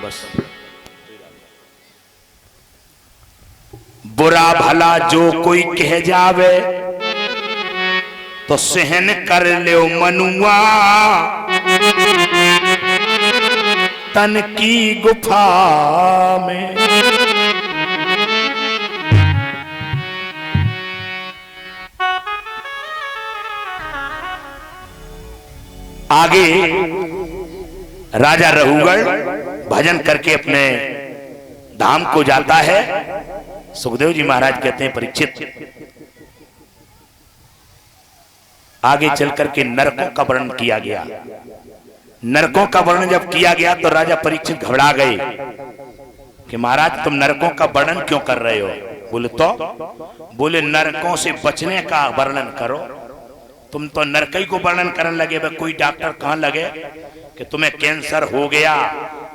बस। बुरा भला जो कोई कह जावे तो सहन कर ले मनुआ, तन की गुफा में। आगे राजा रघुगढ़ भजन करके अपने धाम को जाता है। सुखदेव जी महाराज कहते हैं परीक्षित, आगे चल करके नरकों का वर्णन किया गया। नरकों का वर्णन जब किया गया तो राजा परीक्षित घबरा गए कि महाराज तुम नरकों का वर्णन क्यों कर रहे हो? बोले नरकों से बचने का वर्णन करो। तुम तो नरकई को वर्णन करने लगे। कोई डॉक्टर कहां लगे कि तुम्हें कैंसर हो गया,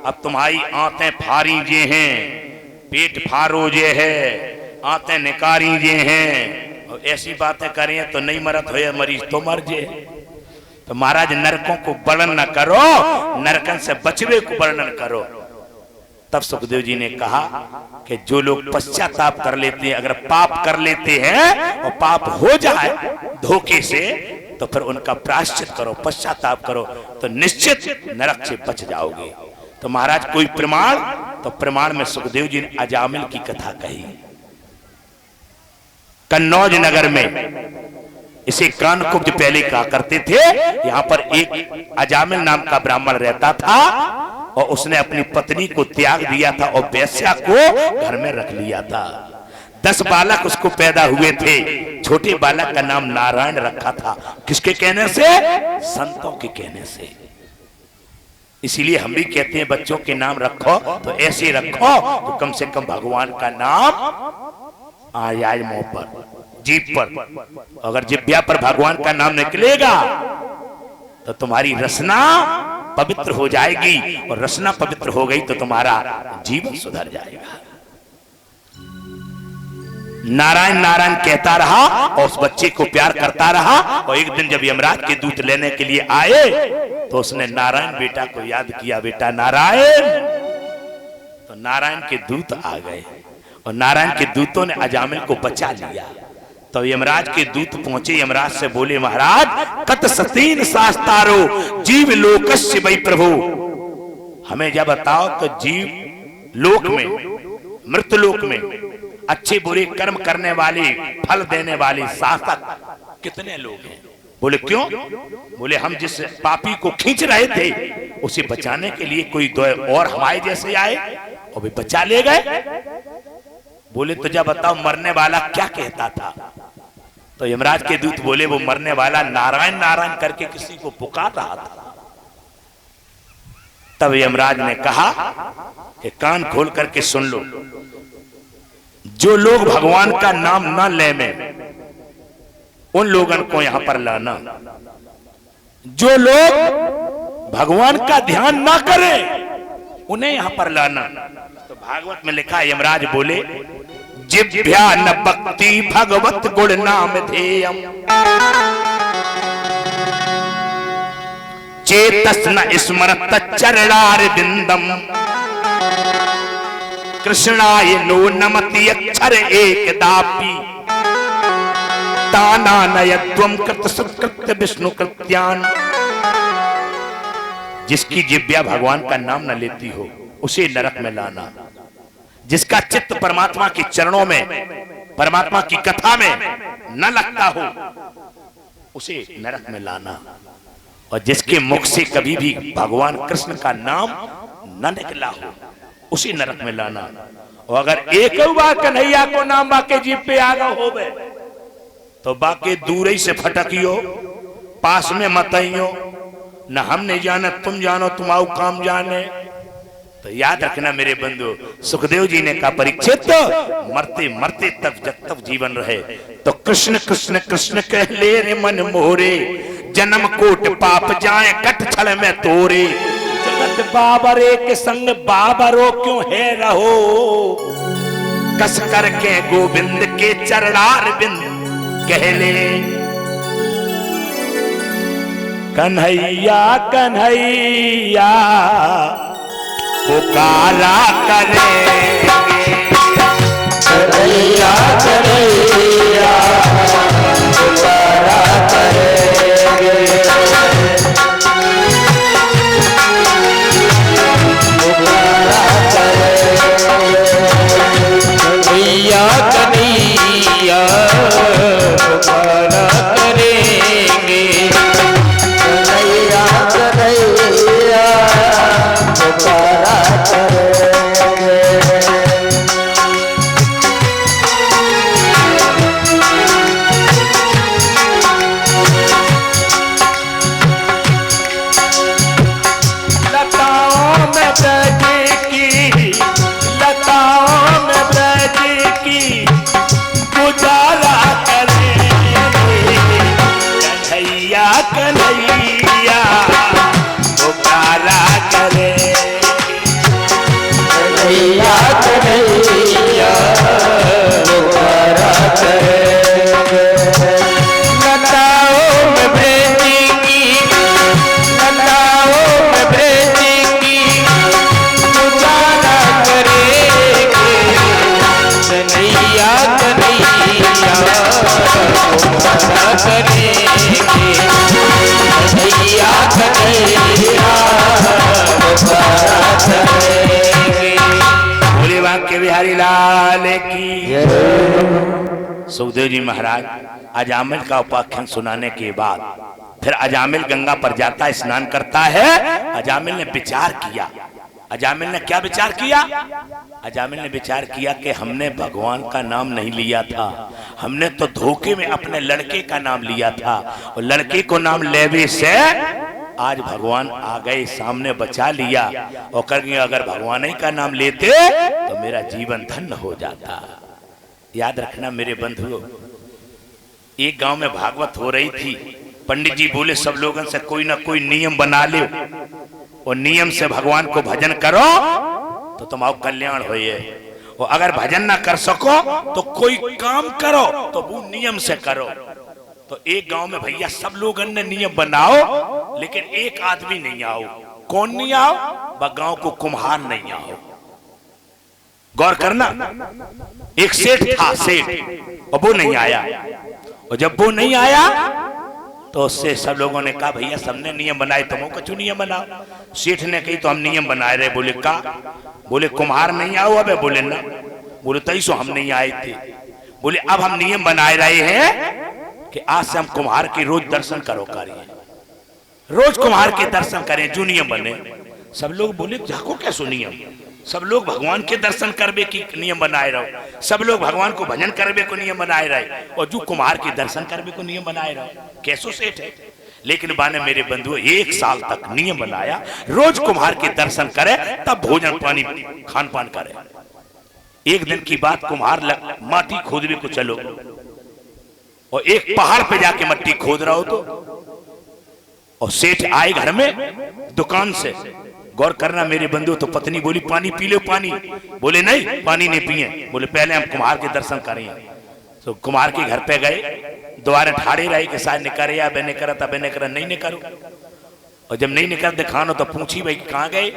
अब तुम्हारी आंतें फारी जे हैं, पेट फारो जे है, आंतें निकारी जे हैं, और ऐसी बातें करें तो नहीं मरत हो, मरीज तो मर जे। तो महाराज नरकों को वर्णन न करो, नरकन से बचवे को वर्णन करो। तब सुखदेव जी ने कहा कि जो लोग पश्चाताप कर लेते हैं, अगर पाप कर लेते हैं और पाप हो जाए धोखे से, तो फिर उनका प्रायश्चित करो, पश्चाताप करो, तो निश्चित नरक से बच जाओगे। तो महाराज कोई प्रमाण? तो प्रमाण में सुखदेव जी ने अजामिल की कथा कही। कन्नौज नगर में इसे कानकुब्ज पहले कहा करते थे। यहां पर एक अजामिल नाम का ब्राह्मण रहता था और उसने अपनी पत्नी को त्याग दिया था और वेश्या को घर में रख लिया था। 10 बालक उसको पैदा हुए थे। छोटे बालक का नाम नारायण रखा था। किसके कहने से? संतों के कहने से। इसीलिए हम भी कहते हैं बच्चों के नाम रखो तो ऐसे रखो तो कम से कम भगवान का नाम आए मुंह पर, जीभ पर। अगर जिब्या पर भगवान का नाम निकलेगा तो तुम्हारी रसना पवित्र हो जाएगी, और रसना पवित्र हो गई तो तुम्हारा जीवन सुधर जाएगा। नारायण नारायण कहता रहा और उस बच्चे को प्यार करता रहा। और एक दिन जब यमराज के दूत लेने के लिए आए तो उसने नारायण बेटा को याद किया, बेटा नारायण। तो नारायण के दूत आ गए और नारायण के दूतों ने अजामिल को बचा लिया। तो यमराज के दूत पहुंचे, यमराज से बोले महाराज कत सतीन शास्तारो जीव लोकस्य वै प्रभु, हमें जब बताओ तो जीव लोक में, मृत लोक में अच्छे बुरे कर्म करने वाले, फल देने वाले शासक कितने लोग हैं? बोले क्यों? बोले हम जिस पापी को खींच रहे थे उसे बचाने के लिए कोई दो और हमारे जैसे आए और भी बचा ले गए। बोले तो जब बताओ मरने वाला क्या कहता था? तो यमराज के दूत बोले वो मरने वाला नारायण नारायण करके किसी को पुकार रहा था। तब यमराज ने कहा कि कान खोल करके सुन लो, जो लोग भगवान का नाम न ले में उन लोगों को यहां पर लाना, जो लोग भगवान का ध्यान ना करें उन्हें यहां पर लाना। तो भागवत में लिखा है, यमराज बोले जिभ्या न भक्ति भगवत गुण नाम ध्येयम, चेतस न स्मरत चरणार बिंदम, कृष्णाय नो नमति अक्षर एक दापी, ताना नयत्वम कृत सुकृत्य विष्णु कृत्यान। जिसकी जिभ्या भगवान का नाम न लेती हो उसे नरक में लाना, जिसका चित्त परमात्मा के चरणों में, परमात्मा की कथा में न लगता हो उसे नरक में लाना, और जिसके मुख से कभी भी भगवान कृष्ण का नाम न निकला हो उसे नरक में लाना। और अगर एक बार कन्हैया को नाम बाके जीभ पे आ गए हो तो बाके दूर ही से फटकियो, पास में मत आइयो, न हम नहीं जाने तुम जानो, तुम्हारा काम जाने। तो याद रखना मेरे बंधु, सुखदेव जी ने कहा परीक्षित मरते मरते तब जीवन रहे तो कृष्ण कृष्ण कृष्ण कह ले रे मन मोरे, जन्म कोट पाप जाए कट छल में तोरे, जगत बाबरे के संग बाबरो क्यों है रहो, कस करके गोविंद के चरणार बिंद कह ले, कन्हैया कन्हैया पुकारा करेंगे। कन्हैया कन्हैया पुकारा करेंगे। पुकारा करेंगे। कन्हैया कन्हैया पुकारा करेंगे। कन्हैया कन्हैया पुकारा करेंगे। लताओं में ब्रज की, लताओं में ब्रज की गुजारा करेंगे। कन्हैया कन्हैया पुकारा करेंगे। कन्हैया कन्हैया पुकारा करेंगे। लताओं में ब्रज की, लताओं में ब्रज की गुजारा करेंगे। कन्हैया कन्हैया पुकारा करेंगे। कन्हैया कन्हैया पुकारा करेंगे। बोले वाक्य बिहारी लाल की। सुखदेव जी महाराज अजामिल का उपाख्यान सुनाने के बाद फिर अजामिल गंगा पर जाता है, स्नान करता है। अजामिल ने विचार किया। अजामिल ने क्या विचार किया? अजामिल ने विचार किया कि हमने भगवान का नाम नहीं लिया था, हमने तो धोखे में अपने लड़के का नाम लिया था, और लड़के को नाम लेवे से आज भगवान आ गए सामने, बचा लिया। और करके अगर भगवान ही का नाम लेते तो मेरा जीवन धन्य हो जाता। याद रखना मेरे बंधुओं, एक गांव में भागवत हो रही थी। पंडित जी बोले सब लोगों से कोई ना कोई नियम बना ले, और नियम से भगवान को भजन करो तो तुम्हारा कल्याण होइए, और अगर भजन ना कर सको तो कोई काम करो तो वो नियम से करो। तो एक गांव में भैया सब लोगों ने नियम बनाओ, लेकिन एक आदमी नहीं आओ। कौन नहीं आओ? वह गांव को कुम्हार नहीं आओ। गौर करना, एक सेठ था, सेठ, और वो नहीं आया। और जब वो नहीं आया तो उससे सब लोगों ने कहा भैया सबने नियम बनाए, तुम कछु नियम बनाओ। सेठ ने कही तो हम नियम बनाए रहे। बोले का? बोले कुम्हार नहीं आओ। अब बोले ना। बोले तई सो हम नहीं आए थे। बोले अब हम नियम बनाए रहे हैं कि आज से हम कुम्हार के रोज दर्शन करो करिए, रोज कुम्हार के दर्शन करें, जो नियम बने। सब लोग बोले जाको कैसो नियम? सब लोग भगवान के दर्शन करबे की नियम बनाए रहो, सब लोग भगवान को भजन करबे को नियम बनाए रहे, और जो कुम्हार के दर्शन करबे को नियम बनाए रहो। कैसो सेठ है? लेकिन बाने मेरे बंधुओं 1 साल तक नियम बनाया, रोज कुम्हार के दर्शन करे, तब भोजन पानी खान पान करे। एक दिन की बात, कुम्हार माटी खोदने को चलो, और एक पहाड़ पे जाके मट्टी खोद रहा हो तो, और सेठ आए घर में दुकान से। गौर करना मेरे बंधु, तो पत्नी बोली पानी पी लो पानी। बोले नहीं पानी नहीं पिए। बोले पहले हम कुम्हार के दर्शन करें। तो कुम्हार के घर पे गए, द्वारे ठाड़े रहे कि शायद निकरे या बे निकरा था, बे निकरा नहीं निकरो। और जब नहीं निकल दिखानो तो पूछी भाई कहाँ गए?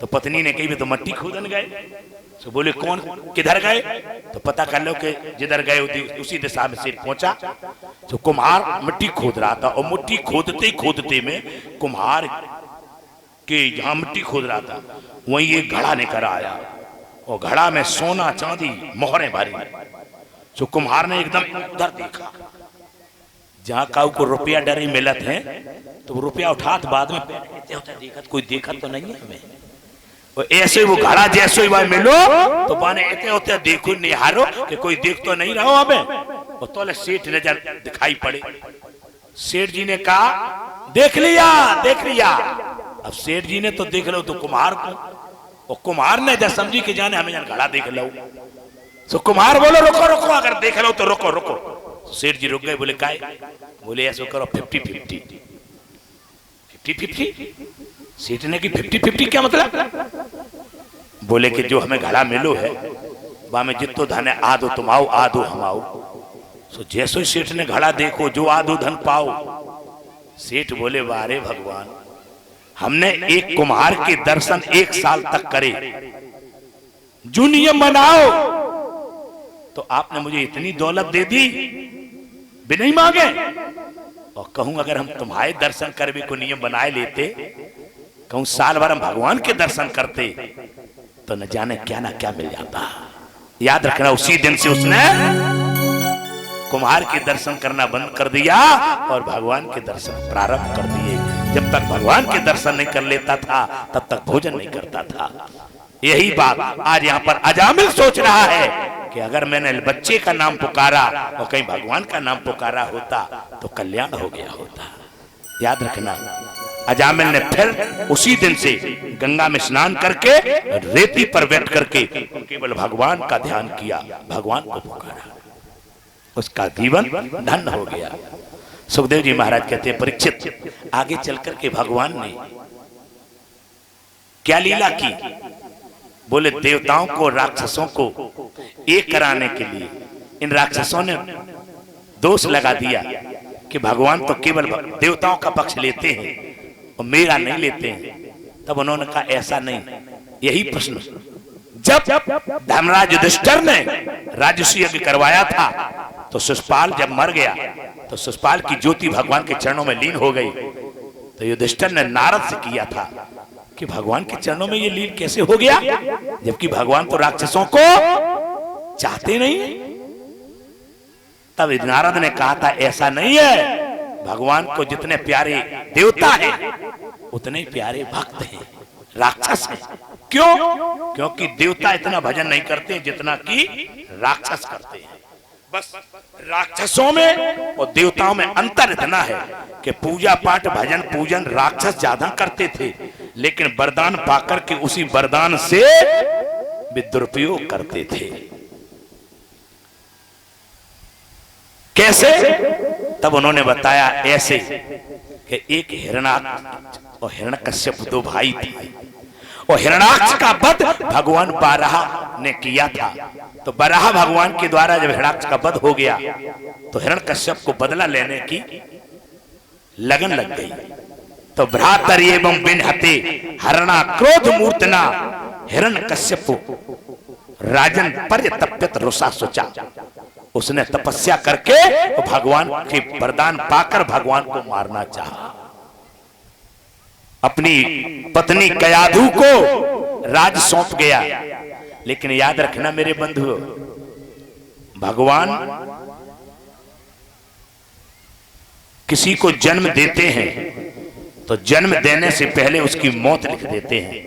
तो पत्नी ने कही तो मट्टी खोदन गए। तो बोले कौन किधर गए? तो पता कर लो कि जिधर गए उसी दिशा में सिर पहुंचा। तो कुम्हार मिट्टी खोद रहा था, और मिट्टी खोदते खोदते में कुम्हार के जहां मिट्टी खोद रहा था वहीं एक घड़ा लेकर आया, और घड़ा में सोना चांदी मोहरें भरी। तो कुम्हार ने एकदम उधर देखा, जहां काऊ को रुपया डरे मिलत है, तो वो रुपया उठात बाद में देखत कोई देखत तो नहीं है हमें। और ऐसे वो घड़ा जैसे ही वह मिलो तो बाने इतने होते देखो निहारो कि कोई देख तो नहीं रहो हमें। और तोले सेठ नजर दिखाई पड़े। सेठ जी ने कहा देख लिया देख लिया। अब सेठ जी ने तो देख लो तो कुम्हार को, और कुम्हार ने जब समझी कि जाने हमें घड़ा देख लो। तो कुम्हार बोलो रुको रुको, अगर देख लो तो रुको रुको। सेठ जी रुक गए। बोले काहे? बोले ऐसा करो 50-50 50-50। सेठ ने की 50-50 क्या मतलब? बोले कि जो हमें घड़ा मिलो है वहां में जितो धन है आधो तुम आओ आधो हम आओ। तो जैसो ही सेठ ने घड़ा देखो जो आधो धन पाओ। सेठ बोले वारे भगवान हमने एक कुम्हार के दर्शन 1 साल तक करे, जो नियम बनाओ, तो आपने मुझे इतनी दौलत दे दी भी नहीं मांगे। और कहूं अगर हम तुम्हारे दर्शन कर भी कोई नियम बनाए लेते, कहूं साल भर हम भगवान के दर्शन करते, तो न जाने क्या ना क्या मिल जाता। याद रखना, उसी दिन से उसने कुम्हार के दर्शन करना बंद कर दिया और भगवान के दर्शन प्रारंभ कर दिए। जब तक भगवान के दर्शन नहीं कर लेता था तब तक भोजन नहीं करता था। यही बात आज यहाँ पर अजामिल सोच रहा है कि अगर मैंने बच्चे का नाम पुकारा और कहीं भगवान का नाम पुकारा होता तो कल्याण हो गया होता। याद रखना, अजामिल ने फिर उसी दिन से गंगा में स्नान करके रेती पर बैठ करके केवल भगवान का ध्यान किया, भगवान को पुकारा, उसका जीवन धन्य हो गया। सुखदेव जी महाराज कहते हैं, परीक्षित आगे चलकर के भगवान ने क्या लीला की? बोले देवताओं को राक्षसों को एक कराने के लिए इन राक्षसों ने दोष लगा दिया कि भगवान तो केवल देवताओं का पक्ष लेते हैं और मेरा नहीं लेते हैं। तब उन्होंने कहा ऐसा नहीं। यही प्रश्न जब धर्मराज युधिष्ठिर ने राजसूय यज्ञ करवाया था तो शिशुपाल जब मर गया तो शिशुपाल की ज्योति भगवान के चरणों में लीन हो गई। तो युधिष्ठिर ने नारद से किया था कि भगवान के चरणों में ये लीन कैसे हो गया, जबकि भगवान तो राक्षसों को चाहते नहीं। तब नारद ने कहा था ऐसा नहीं है, भगवान को जितने प्यारे देवता हैं उतने प्यारे भक्त हैं, राक्षस हैं। क्यों? क्योंकि देवता इतना भजन नहीं करते जितना कि राक्षस करते हैं। बस राक्षसों में और देवताओं में अंतर इतना है कि पूजा पाठ भजन पूजन राक्षस ज्यादा करते थे, लेकिन वरदान पाकर के उसी वरदान से भी दुरुपयोग करते थे। कैसे? तब उन्होंने बताया ऐसे कि एक हिरणाक्ष और हिरण्यकश्यप 2 भाई थे और हिरणाक्ष का वध भगवान बारहा ने किया था। तो बारहा भगवान के द्वारा जब हिरणाक्ष का वध हो गया तो हिरण्यकश्यप को बदला लेने की लगन लग गई। तो भ्रातर एवं बिनहते हरणा क्रोध मूर्तना हिरण्यकश्यप राजन पर्यतप्यत रुषा सोचा। उसने तपस्या करके भगवान के वरदान पाकर भगवान को मारना चाहा। अपनी पत्नी कयाधु को राज सौंप गया। लेकिन याद रखना मेरे बंधुओं, भगवान किसी को जन्म देते हैं तो जन्म देने से पहले उसकी मौत लिख देते हैं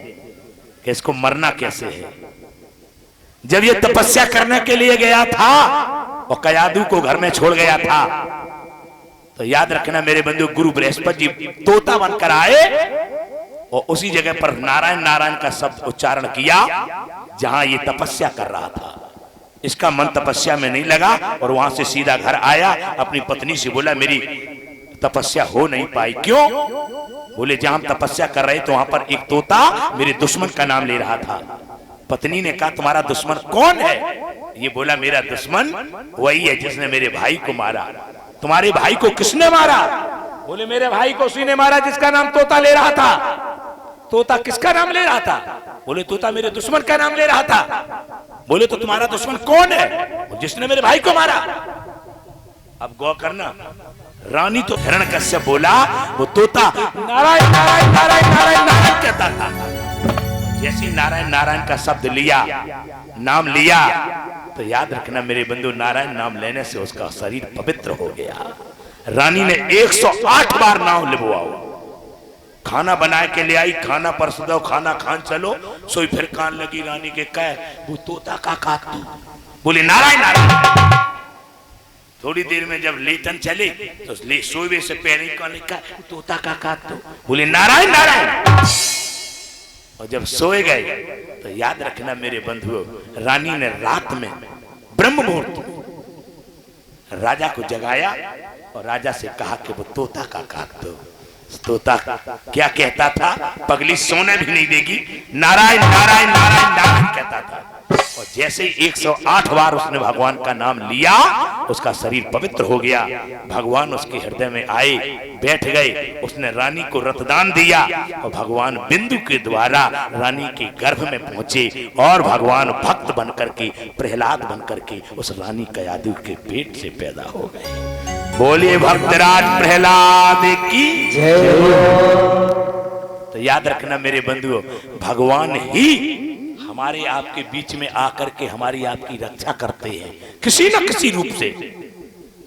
कि इसको मरना कैसे है। जब ये तपस्या करने के लिए गया था और कयाधु को घर में छोड़ गया था तो याद रखना मेरे बंधु, गुरु बृहस्पति जी तोता बनकर आए और उसी जगह पर नारायण नारायण का शब्द उच्चारण किया जहां ये तपस्या कर रहा था। इसका मन तपस्या में नहीं लगा और वहां से सीधा घर आया। अपनी पत्नी से बोला मेरी तपस्या हो नहीं पाई। क्यों? बोले जहां हम तपस्या कर रहे तो वहां पर एक तोता मेरे दुश्मन का नाम ले रहा था। पत्नी ने कहा तुम्हारा दुश्मन कौन है? ये बोला मेरा दुश्मन वही है जिसने मेरे भाई को मारा। तुम्हारे भाई को किसने मारा? बोले मेरे भाई को उसी ने मारा जिसका नाम तोता ले रहा था। तोता किसका नाम ले रहा था? बोले तोता मेरे दुश्मन का नाम ले रहा था। बोले तो तुम्हारा दुश्मन कौन है? जिसने मेरे भाई को मारा। अब गौर करना, रानी तो हिरण्यकश्यप बोला, वो तोता नारायण नारायण नारायण नारायण नारायण कहता था। जैसे नारायण नारायण का शब्द लिया, नाम लिया, तो याद रखना मेरे बंधु, नारायण नाम लेने से उसका शरीर पवित्र हो गया। रानी ने 108 बार नाम लिखवाओ। खाना बना के ले आई, खाना परस दो, खाना खान चलो। सोई फिर कान लगी रानी के, कह वो तोता का काट तू। बोले नारायण नारायण। थोड़ी देर में जब लेटन चले तो सोए से पहले कान का तोता का काट तू। बोले नारायण नारायण। और जब सोए गए तो याद रखना मेरे बंधुओं, रानी ने रात में ब्रह्म मुहूर्त में राजा को जगाया और राजा से कहा कि वो तोता का काट दो। तोता क्या कहता था? पगली सोने भी नहीं देगी, नारायण नारायण नारायण नारायण कहता था। और जैसे ही 108 बार उसने भगवान का नाम लिया, उसका शरीर पवित्र हो गया। भगवान उसके हृदय में आए, बैठ गए। उसने रानी को रतदान दिया और भगवान बिंदु के द्वारा रानी के गर्भ में पहुंचे और भगवान भक्त बनकर के, प्रहलाद बनकर के उस रानी कयादु के पेट से पैदा हो गए। बोलिए भक्तराज प्रहलाद की जय। तो याद रखना मेरे बंधुओं, भगवान ही हमारे आपके बीच में आकर के हमारी आपकी रक्षा करते हैं किसी न किसी रूप से।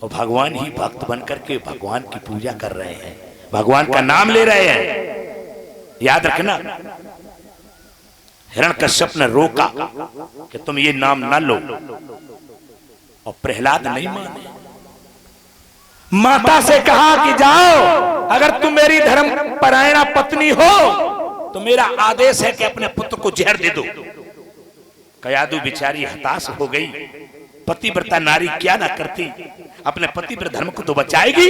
और भगवान ही भक्त बनकर के भगवान की पूजा कर रहे हैं, भगवान का नाम ले रहे हैं। याद रखना, हिरण्यकश्यप ने रोका कि तुम ये नाम ना लो, और प्रहलाद नहीं माने। माता से कहा कि जाओ, अगर तुम मेरी धर्म परायणा पत्नी हो तो मेरा आदेश है कि अपने पुत्र को जहर दे दो। कयादु बेचारी हताश हो गई। पतिव्रता नारी क्या ना करती, अपने पतिव्रत धर्म को तो बचाएगी।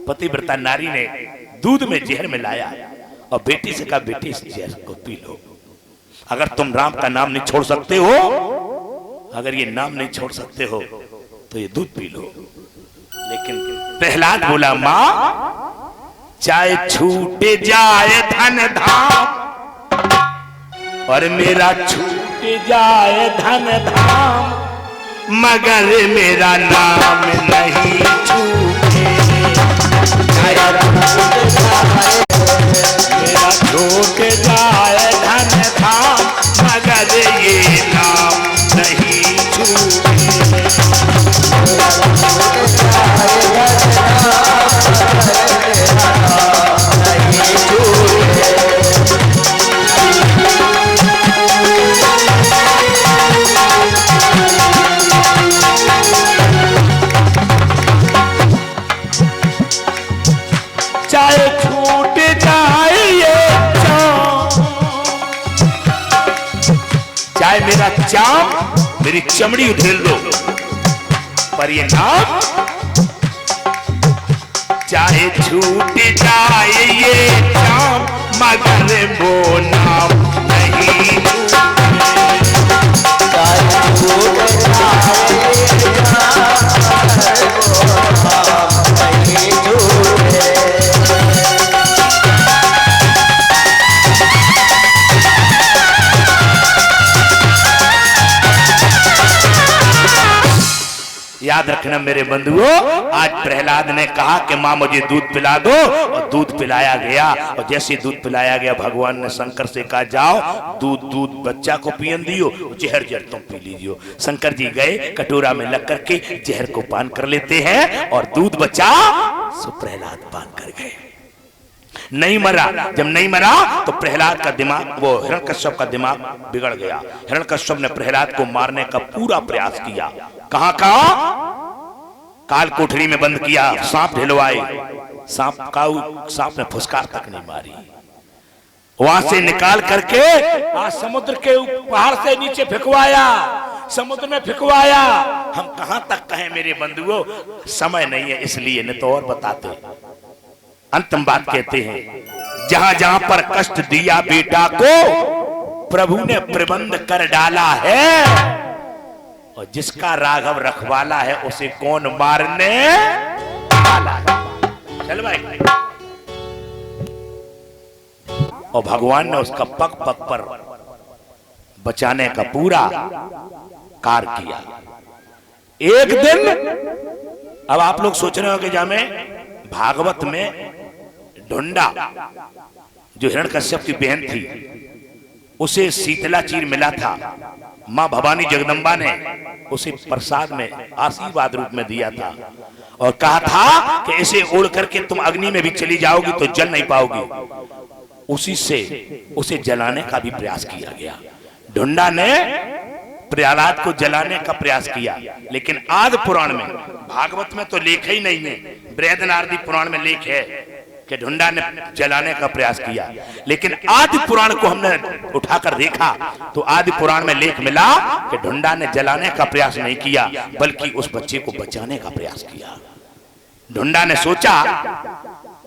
पतिव्रता नारी ने दूध में जहर मिलाया और बेटी से कहा, बेटी इस जहर को पी लो। अगर तुम राम का नाम नहीं छोड़ सकते हो, अगर ये नाम नहीं छोड़ सकते हो तो ये दूध पी लो। लेकिन प्रहलाद बोला, मां चाहे छूटे जाए धन धाम और मेरा छूटे जाए धन धाम, मगर मेरा नाम नहीं छूटे। मेरा छूटे जाए धन धाम, मगर ये नाम नहीं छूटे। चाहे छूट जाए ये चाम, चाहे मेरा चाम मेरी चमड़ी उधेल दो, पर ये नाम चाहे छूट जाए ये चाम, मगर वो नाम नहीं याद रखना मेरे बंधुओं, आज प्रहलाद ने कहा कि मां मुझे दूध पिला दो, और दूध पिलाया गया। और जैसे दूध पिलाया गया, भगवान ने शंकर से कहा, जाओ दूध बच्चा को पियन दियो, जहर जहर तुम पी लीजियो। शंकर जी गए, कटोरा में लग करके जहर को पान कर लेते हैं और दूध बचा, सो प्रहलाद पान कर गए। नहीं मरा। जब नहीं मरा तो प्रहलाद का दिमाग, वो हिरण्यकश्यप का दिमाग बिगड़ गया। हिरण्यकश्यप ने प्रहलाद को मारने का पूरा प्रयास किया। कहां काल कोठरी में बंद किया, सांप ढिलवाए, सांप ने फुसकार तक नहीं मारी। वहां से निकाल करके आज समुद्र के पहाड़ से नीचे फेंकवाया, समुद्र में फेंकवाया। हम कहां तक कहें मेरे बंधुओं, समय नहीं है इसलिए, नहीं तो और बताते। अंतिम बात कहते हैं, जहां जहां पर कष्ट दिया बेटा को प्रभु ने प्रबंध कर डाला है, और जिसका राघव रखवाला है उसे कौन मारने वाला है। चल भाई। और भगवान ने उसका पग पग पर बचाने का पूरा कार्य किया। एक दिन, अब आप लोग सोच रहे हो कि जामे भागवत में ढुंडा जो हिरण्यकश्यप की बहन थी, उसे शीतला चीर मिला था। मां भवानी जगदम्बा ने उसे प्रसाद में आशीर्वाद रूप में दिया था और कहा था कि इसे ओढ़ करके तुम अग्नि में भी चली जाओगी तो जल नहीं पाओगी। उसी से उसे जलाने का भी प्रयास किया गया। ढुंडा ने प्रहलाद को जलाने का प्रयास किया, लेकिन आदि पुराण में, भागवत में तो लेख ही नहीं है, बृहदनारदी पुराण में लेख है कि ढुंडा ने जलाने का प्रयास किया। लेकिन आदि पुराण को हमने उठाकर देखा तो आदि पुराण में लेख मिला कि ढुंडा ने जलाने का प्रयास नहीं किया, बल्कि उस बच्चे को बचाने का प्रयास किया। ढुंडा ने सोचा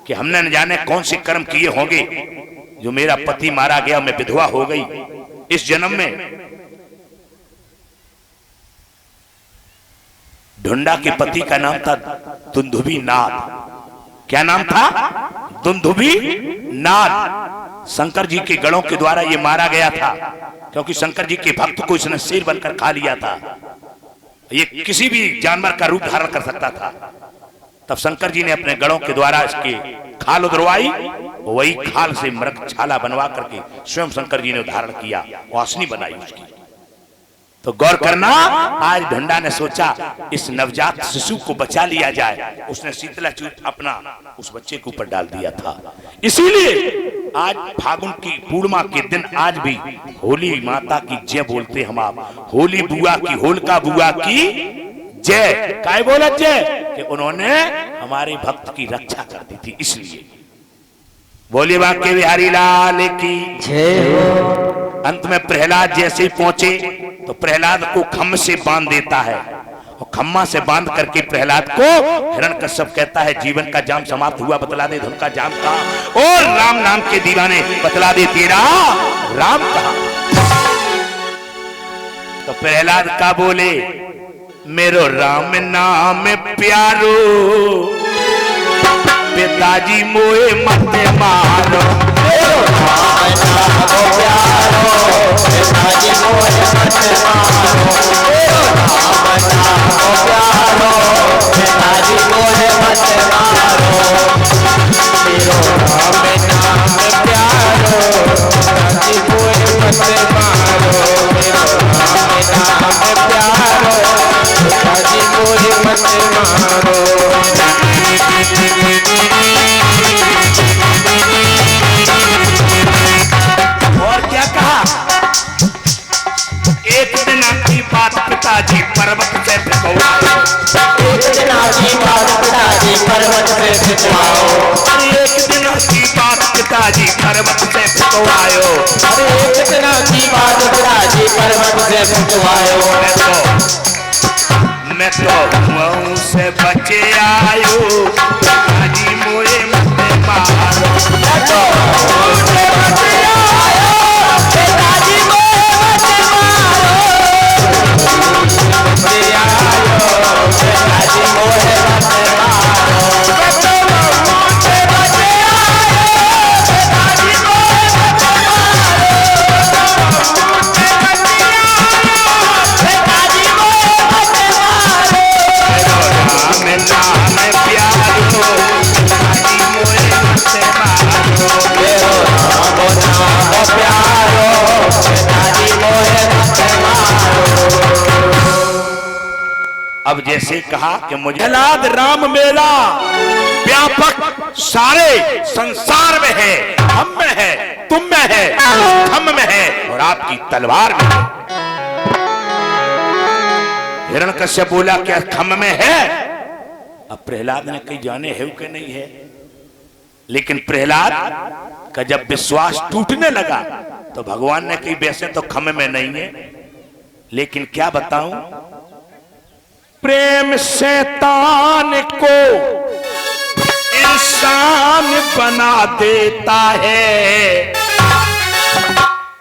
कि हमने न जाने कौन से कर्म किए होंगे जो मेरा पति मारा गया, मैं विधवा हो गई। इस जन्म में ढुंडा के पति का नाम था दुंदुभी नाथ। क्या नाम था? दुंदुभी नाथ। शंकर जी के गणों के द्वारा ये मारा गया था, क्योंकि शंकर जी के भक्त को इसने शेर बनकर खा लिया था। ये किसी भी जानवर का रूप धारण कर सकता था। तब शंकर जी ने अपने गणों के द्वारा इसके खाल उधरवाई, वही खाल से मृग छाला बनवा करके स्वयं शंकर जी ने धारण किया, वासनी बनाई उसकी। तो गौर करना, आज ढुंडा ने सोचा इस नवजात शिशु को बचा लिया जाए। उसने शीतलाचूत अपना उस बच्चे के ऊपर डाल दिया था। इसीलिए आज फागुन की पूर्णिमा के दिन आज भी होली माता की जय बोलते हम आप। होली बुआ की, होलिका बुआ की जय। काय बोला जय? कि उन्होंने हमारे भक्त की रक्षा कर दी थी, इसलिए। बोलिए बांके बिहारी लाल की जय हो। अंत में प्रहलाद जैसे ही पहुंचे तो प्रहलाद को खम्म से बांध देता है, और खम्मा से बांध करके प्रहलाद को हिरण्यकश्यप कहता है जीवन का जाम समाप्त हुआ, बतला दे धन का जाम कहां, और राम नाम के दीवाने बतला दे तेरा राम कहां। तो प्रहलाद का बोले मेरो राम नाम प्यारो, पिताजी मोए मत मारो। मेरो राम नाम प्यारो, पिताजी मोए मत मारो। मेरो राम नाम प्यारो, पिताजी मोए मत मारो। मेरो राम नाम प्यारो, पिताजी मोए मत मारो। मेरो राम नाम प्यारो, पिताजी मोए मत मारो। और क्या कहा? एक दिन की बात पिताजी पर्वत से भिगवाओ। एक दिन की बात पिताजी पर्वत से भिगवाओ। एक दिन की बात पिताजी पर्वत से भिगवाओ। एक दिन की बात पिताजी पर्वत से भिगवाओ। मैं तो कुआं से बचे आयो, पिताजी मोए मत मारो। मैं तो कुआं से बचे आयो, पिताजी मोए मत मारो। बचे आयो, पिताजी मोए मत मारो। मैं तो कुआं से बचे आयो, पिताजी मोए मत मारो। पिताजी मोए मत मारो। राम नाम प्यारो, पिताजी मोए मत मारो। मेरो राम नाम प्यारो, पिताजी मोए मत मारो। अब जैसे कहा कि मुझे प्रहलाद राम मेरा व्यापक सारे संसार में है, हम में है, तुम में है, हम में है, और आपकी तलवार में है। हिरण्यकश्यप बोला क्या खम में है? अब प्रहलाद ने कही जाने है कि नहीं है, लेकिन प्रहलाद का जब विश्वास टूटने लगा तो भगवान ने कही वैसे तो खम में नहीं है, लेकिन क्या बताऊं, प्रेम शैतान को इंसान बना देता है,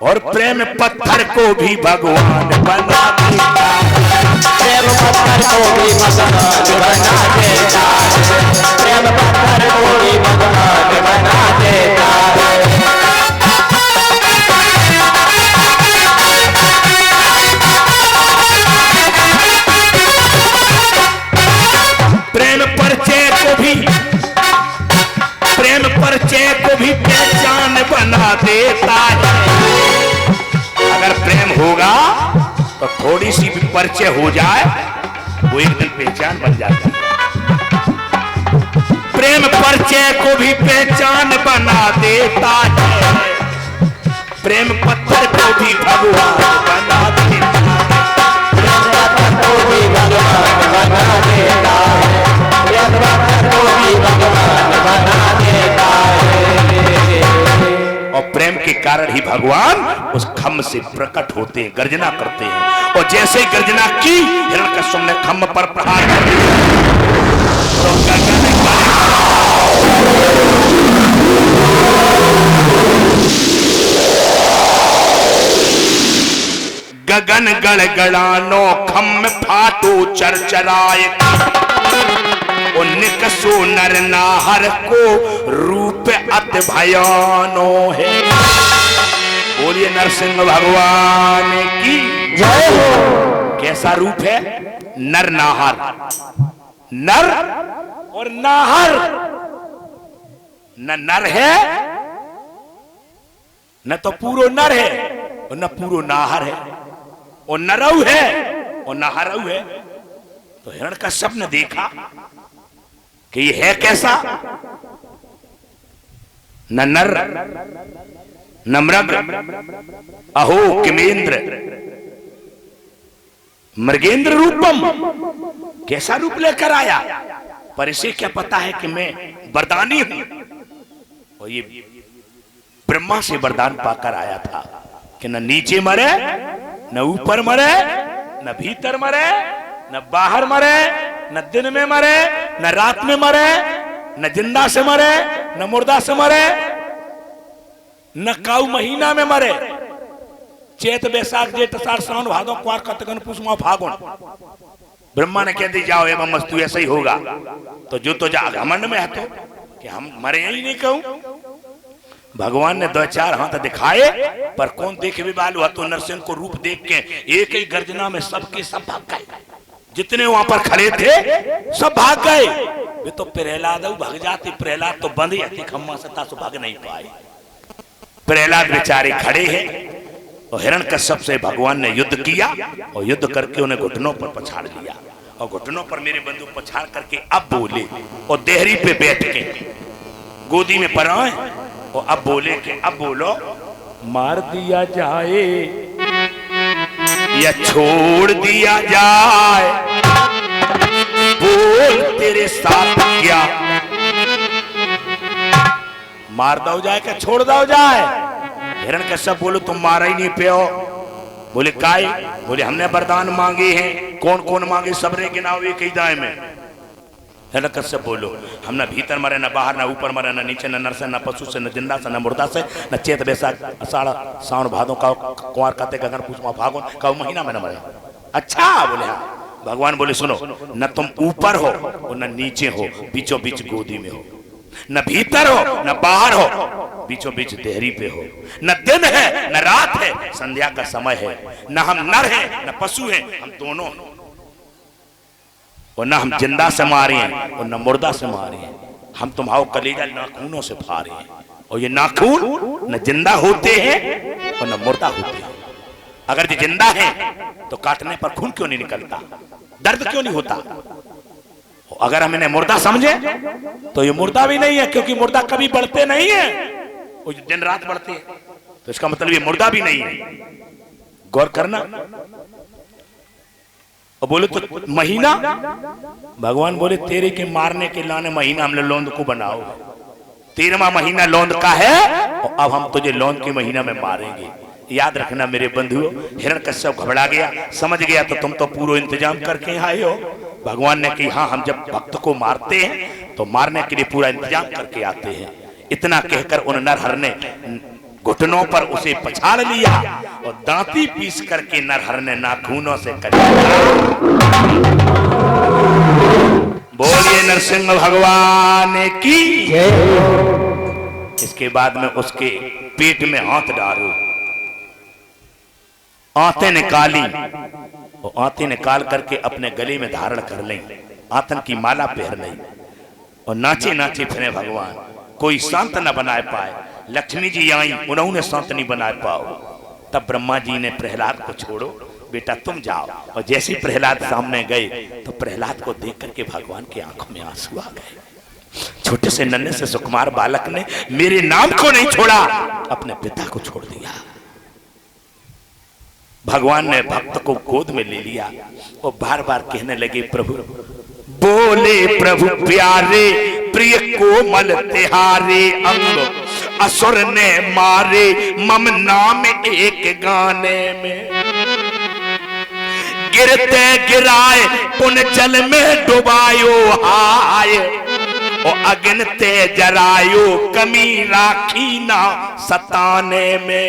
और प्रेम पत्थर को भी भगवान बना देता है। प्रेम पत्थर को भी भगवान बना देता है। प्रेम पत्थर को भी भगवान बना देता है। प्रेम परिचय को भी पहचान बना देता है। अगर प्रेम होगा तो थोड़ी सी भी परिचय हो जाए वो एक दिन पहचान बन जाता है। प्रेम परिचय को भी पहचान बना देता है। प्रेम पत्थर को भी भगवान बना देता है। प्रेम पत्थर को भी भगवान बना देता है। प्रेम पत्थर को भी भगवान बना देता है। और प्रेम के कारण ही भगवान उस खम्म से प्रकट होते हैं, गर्जना करते हैं। और जैसे ही गर्जना की, हिरण्यकश्यप ने खम्म पर प्रहार कर दिया तो गगन गड़गड़ानो खम फाटो चरचराए निकसो नर नाहर को रूप अति भयानो है। बोलिए नरसिंह भगवान की जय हो। कैसा रूप है? नर नाहर, नर और नाहर। न नर है न तो पूरो नर है और न पूरो नाहर है, और नरऊ है और नाहरऊ है। तो हिरण्यकश्यप ने देखा कि ये है कैसा? न नर न मृग, अहो किमेंद्र मृगेंद्र रूपम। कैसा रूप लेकर आया? पर इसे क्या पता है कि मैं वरदानी हूं। और ये ब्रह्मा से वरदान पाकर आया था कि न नीचे मरे, न ऊपर मरे, न भीतर मरे, न बाहर मरे, न दिन में मरे, न रात में मरे, न जिंदा से मरे, न मुर्दा से मरे, न काऊ महीना में मरे। चैत बैसाख जेठ आषाढ़ सावन भादो क्वार कतगन पुष माह फागुन। ब्रह्मा ने कह दी जाओ एवं मस्तु ऐसा ही होगा। तो जो तो जा घमंड में है तो कि हम मरे ही नहीं कहूं। भगवान ने 2-4 हाथ दिखाए पर कौन देखे भी बाल हुआ। तो नरसिंह को रूप देख के एक ही गर्जना में सबके सब भाग गए। जितने वहां पर खड़े थे सब भाग गए। वे तो प्रहलाद भाग जाते, प्रहलाद तो बंद ही खम्मा से तासु भाग नहीं पाए। प्रहलाद बेचारे खड़े हैं और हिरण्यकश्यप से भगवान ने युद्ध किया और युद्ध करके उन्हें घुटनों पर पछाड़ लिया। और घुटनों पर मेरे बंधु पछाड़ करके अब बोले और देहरी पे बैठ के गोदी में पराए और अब बोले कि अब बोलो, मार दिया जाए या छोड़ दिया जाए, बोल तेरे साथ क्या। मार दो जाए क्या छोड़ दो जाए? हिरण्यकश्यप बोलो तुम मारा ही नहीं पे हो। बोले काय? बोले हमने वरदान मांगे हैं। कौन कौन मांगे? सबरे गिनाओ एक ही दाएं में। हिरण्यकश्यप बोलो हम न भीतर मरे, न बाहर, न ऊपर मरे, न नीचे, न नर से, न पशु से, न जिंदा से, न मुर्दा से, न चैत बैसाख आषाढ़ सावन भादों का कुंवार काते गगन पुष माह फागुन का महीना में न मरे। अच्छा बोले हाँ। भगवान बोले सुनो, न तुम ऊपर हो और न नीचे हो, बीचों बीच गोदी में हो। न भीतर हो न बाहर हो, बीचों बीच देहरी पे हो। न दिन है न रात है, संध्या का समय है। न हम नर हैं न पशु हैं, हम दोनों। और न हम जिंदा से मारे हैं और न मुर्दा से मारे हैं। हम तुम्हारा कलेजा नाखूनों से फाड़े हैं। और ये नाखून न जिंदा होते हैं और न मुर्दा होते हैं। अगर ये जिंदा है तो काटने पर खून क्यों नहीं निकलता, दर्द क्यों नहीं होता? अगर हम इन्हें मुर्दा समझे तो ये मुर्दा भी नहीं है, क्योंकि मुर्दा कभी बढ़ते नहीं है, वो दिन रात बढ़ते हैं। तो इसका मतलब ये मुर्दा भी नहीं है। गौर करना। और बोले तो महीना, भगवान बोले तेरे के मारने के लाने महीना हमने लौंद को बनाओ। 13वां महीना लौंद का है और अब हम तुझे लौंद के महीना में मारेंगे। याद रखना मेरे बंधुओं। हिरण्यकश्यप घबरा गया, समझ गया तो तुम तो पूरा इंतजाम करके आए हो। भगवान ने कहा हाँ, हम जब भक्त को मारते हैं तो मारने के लिए पूरा इंतजाम करके आते हैं। इतना कहकर उन नरहर ने घुटनों पर उसे पछाड़ लिया और दांती पीस करके नरहर ने नाखूनों से कटा। बोलिए नरसिंह भगवान की। इसके बाद में उसके पेट में हाथ डालो, आंतें निकाली और आंतें निकाल करके अपने गले में धारण कर लें, आतन की माला पहन लें और नाचे नाचे फिरे भगवान। कोई शांत न बना पाए। लक्ष्मी जी आई, उन्होंने शांत नहीं बना पाओ। तब ब्रह्मा जी ने प्रहलाद को छोड़ो बेटा तुम जाओ। और जैसे ही प्रहलाद सामने गए तो प्रहलाद को देख करके भगवान की आंखों में आंसू आ गए। छोटे से नन्हे से सुकुमार बालक ने मेरे नाम को नहीं छोड़ा, अपने पिता को छोड़ दिया। भगवान ने भक्त को गोद में ले लिया और बार बार कहने लगे प्रभु, बोले प्रभु प्यारे प्रिय कोमल तिहारे अंग असुर ने मारे मम नाम एक गाने में। गिरते गिराए पुन जल में डुबायो हाय और अग्न ते जरायो कमी राखी ना सताने में।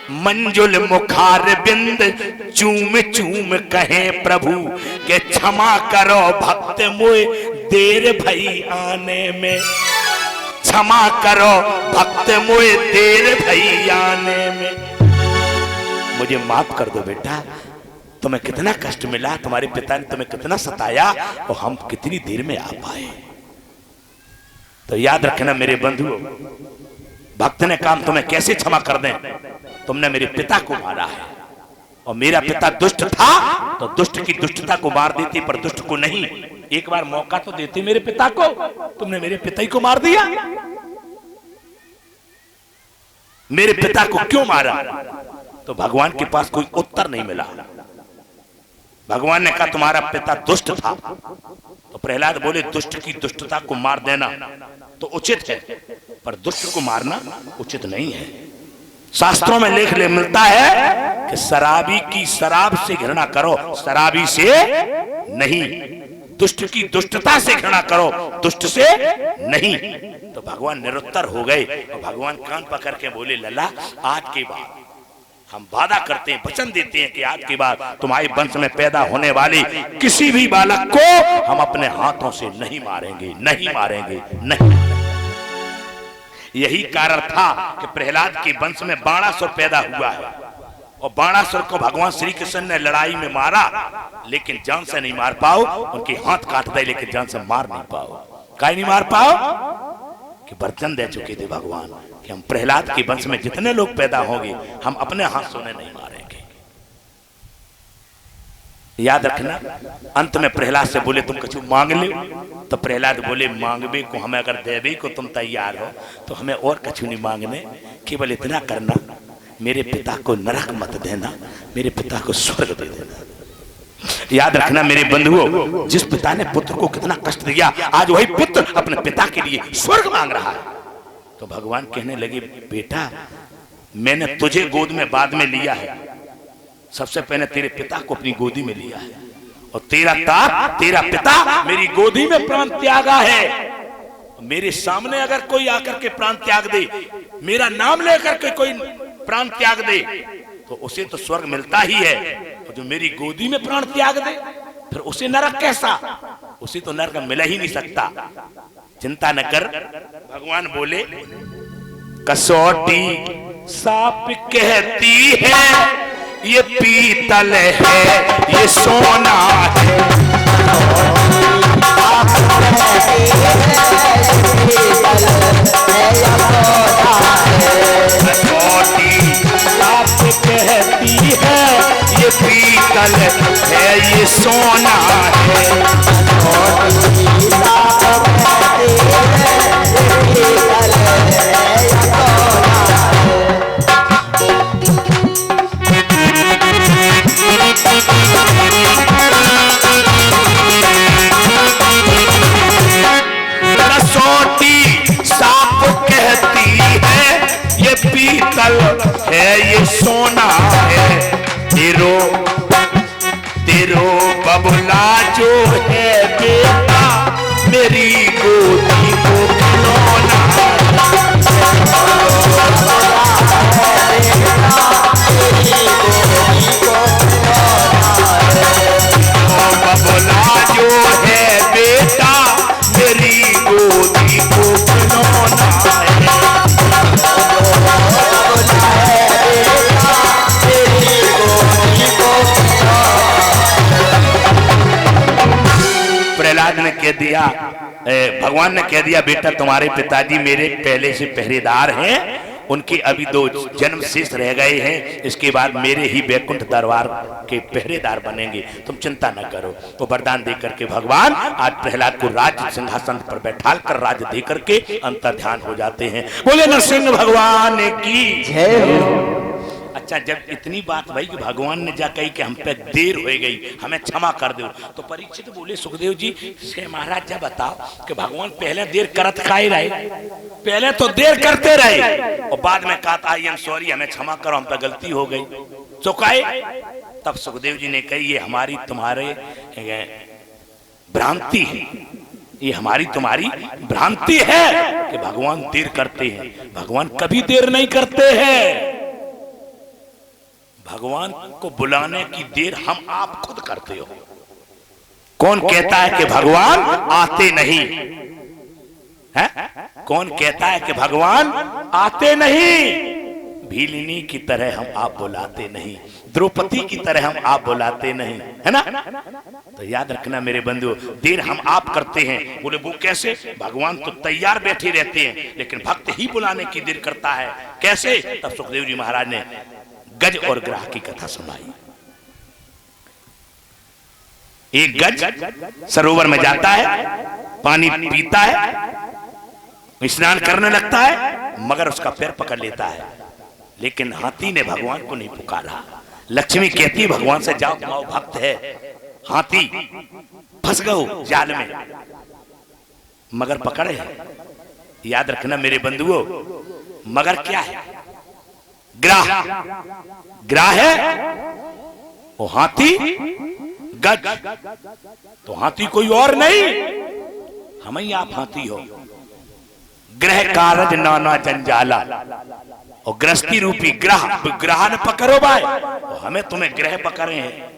मंजुल मुखार बिंद चूम चूम कहे प्रभु के क्षमा करो भक्त मोए देर भई आने में, क्षमा करो भक्त मोए देर भई आने में। मुझे माफ कर दो बेटा, तुम्हें कितना कष्ट मिला, तुम्हारे पिता ने तुम्हें कितना सताया और हम कितनी देर में आ पाए। तो याद रखना मेरे बंधुओं, भक्त ने काम तुम्हें कैसे क्षमा कर दें। तुमने मेरे पिता को मारा है और मेरा पिता दुष्ट था तो दुष्ट की दुष्टता को मार देती, पर दुष्ट को नहीं। एक बार मौका तो देती मेरे पिता को, तुमने मेरे पिता ही को मार दिया। मेरे पिता को क्यों मारा? तो भगवान के पास कोई उत्तर नहीं मिला। भगवान ने कहा तुम्हारा पिता दुष्ट था, तो प्रहलाद बोले दुष्ट की दुष्टता को मार देना तो उचित है, पर दुष्ट को मारना उचित नहीं है। शास्त्रों में लेख ले मिलता है कि शराबी की शराब से घृणा करो, शराबी से नहीं। दुष्ट की दुष्टता से घृणा करो, दुष्ट से नहीं। तो भगवान निरुत्तर हो गए और भगवान कान पकड़ के बोले लला आज के बाद हम वादा करते हैं, वचन देते हैं कि आज के बाद तुम्हारे वंश में पैदा होने वाले किसी भी बालक को हम अपने हाथों से नहीं मारेंगे, नहीं मारेंगे, नहीं। यही कारण था कि प्रहलाद के वंश में बाणासुर पैदा हुआ है और बाणासुर को भगवान श्री कृष्ण ने लड़ाई में मारा, लेकिन जान से नहीं मार पाओ। उनके हाथ काट दे लेकिन जान से मार नहीं पाओ। काहे नहीं मार पाओ? कि वचन दे चुके थे भगवान कि हम प्रहलाद के वंश में जितने लोग पैदा होंगे हम अपने हाथ से उन्हें नहीं मारेंगे। याद रखना। अंत में प्रहलाद से बोले तुम कुछ मांग ले, तो प्रहलाद बोले मांगबे को हमें अगर देवे को तुम तैयार हो तो हमें और कुछ नहीं मांगने, केवल इतना करना मेरे पिता को नरक मत देना, मेरे पिता को स्वर्ग दे देना। याद रखना मेरे बंधुओं, जिस पिता ने पुत्र को कितना कष्ट दिया, आज वही पुत्र अपने पिता के लिए स्वर्ग मांग रहा है। तो भगवान कहने लगे बेटा मैंने तुझे गोद में बाद में लिया है, सबसे पहले तेरे पिता को अपनी गोदी में लिया है और तेरा पिता मेरी गोदी में प्राण त्यागा है। मेरे सामने अगर कोई आकर के प्राण त्याग दे, मेरा नाम लेकर के कोई प्राण त्याग दे तो उसे तो स्वर्ग मिलता ही है, और जो मेरी गोदी में प्राण त्याग दे फिर उसे नरक कैसा? उसे तो नरक मिल ही नहीं सकता। चिंता न कर। भगवान बोले कसौटी साप कहती है ये पीतल है ये सोना है, कसौटी साप कहती है ये पीतल है ये सोना है। पीतल है ये सोना है, तेरो बबुला जो है बेटा मेरी गोदी को खिलौना। बबुला जो है बेटा मेरी गोदी को खिलौना है। प्रहलाद ने कह दिया, भगवान ने कह दिया बेटा तुम्हारे पिताजी मेरे पहले से पहरेदार हैं, उनके अभी 2 जन्म शेष रह गए हैं, इसके बाद मेरे ही बैकुंठ दरबार के पहरेदार बनेंगे, तुम चिंता न करो। तो वरदान देकर के भगवान आज प्रहलाद को राज्य सिंहासन पर बैठाल कर राज्य देकर के अंतर ध्यान हो जाते हैं। बोले नरसिंह भगवान की जय हो। अच्छा जब इतनी बात भाई कि भगवान ने जा कही कि हम पे देर हो गई हमें क्षमा कर दो, तो परीक्षित बोले सुखदेव जी से महाराज जब बताओ कि भगवान पहले देर करत खाए रहे, पहले तो देर करते रहे और बाद में कहा आई एम सॉरी हमें क्षमा करो हम पे गलती हो गई, चुकाए। तब सुखदेव जी ने कही ये हमारी तुम्हारे भ्रांति है, ये हमारी तुम्हारी भ्रांति है कि भगवान देर करते हैं, भगवान कभी देर नहीं करते हैं। भगवान को बुलाने की देर हम आप खुद करते हो। कौन कहता है कि भगवान आते नहीं है? कौन कहता है कि भगवान आते नहीं? भीलिनी की तरह हम आप बुलाते नहीं, द्रौपदी की तरह हम आप बुलाते नहीं, है ना? तो याद रखना मेरे बंधु, देर हम आप करते हैं। बोले वो कैसे? भगवान तो तैयार बैठे रहते हैं, लेकिन भक्त ही बुलाने की देर करता है। कैसे? तब सुखदेव जी महाराज ने गज और ग्राह की कथा सुनाई। एक गज सरोवर में जाता है, पानी पीता है, स्नान करने लगता है, मगर उसका पैर पकड़ लेता है। लेकिन हाथी ने भगवान को नहीं पुकारा। लक्ष्मी कहती है भगवान से, जाओ तुम्हारा भक्त है। हाथी फंस गए जाल में, मगर पकड़े। याद रखना मेरे बंधुओं, मगर क्या है? ग्राह। ग्राह है वो हाथी, गज तो हाथी कोई और नहीं, हम ही आप हाथी हो। ग्रह कारज नाना जंजाला, और गृहस्थी रूपी ग्रह, ग्रह न पकड़ो भाई, हमें तुम्हें ग्रह पकड़े हैं।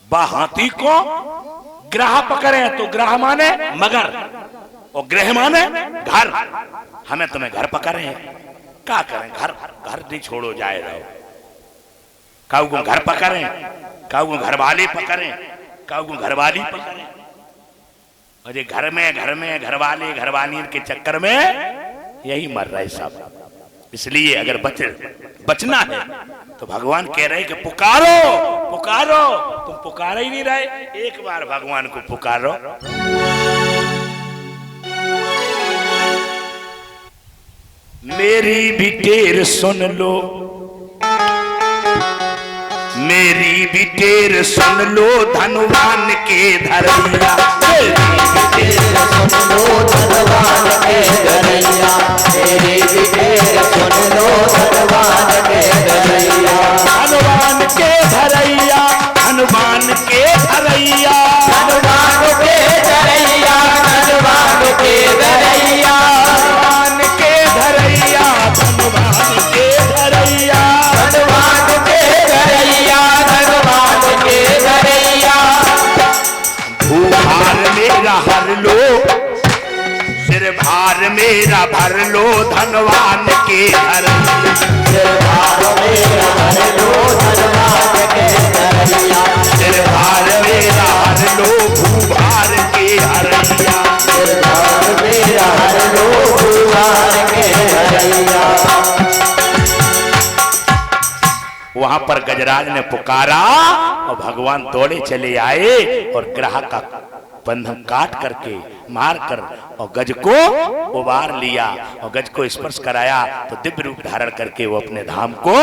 बा हाथी को ग्रह पकड़े हैं, तो ग्रह माने मगर और ग्रह माने घर, हमें तुम्हें घर पकड़े हैं। क्या करें? घर घर नहीं छोड़ो जाए रहो। काऊ को घर पकड़े, काऊ को घर वाले पकड़े, काऊ को घर वाली पकड़े, और ये घर में घर वाले घर वाली के चक्कर में यही मर रहे सब। इसलिए अगर बचना है तो भगवान कह रहे कि पुकारो पुकारो। तुम पुकार ही नहीं रहे, एक बार भगवान को पुकारो। मेरी भी टेर सुन लो, मेरी भी टेर सुन लो धनवान के धरैया। मेरी भी टेर सुन लो धनवान के धरैया, मेरी भी टेर सुन लो धनवान के धरैया। धनवान के धरैया, धनवान के धरैया, धनवान के धरैया, धनवान के धरैया, धनवान के धरैया, धनवान के धरैया, धनवान के धरैया, धनवान के धरैया। भूभार मेरा हर लो, सिर भार मेरा भर लो धनवान के धरैया। सिर भार मेरा हर लो धनवान के धरैया, सिर भार मेरा हर लो भूभार के हरैया। सिर भार मेरा हर लो भूभार के हरैया। वहां पर गजराज ने पुकारा और भगवान दौड़े चले आए और ग्रह का बंधन काट करके मार कर और गज को उबार लिया और गज को स्पर्श कराया, तो दिव्य रूप धारण करके वो अपने धाम को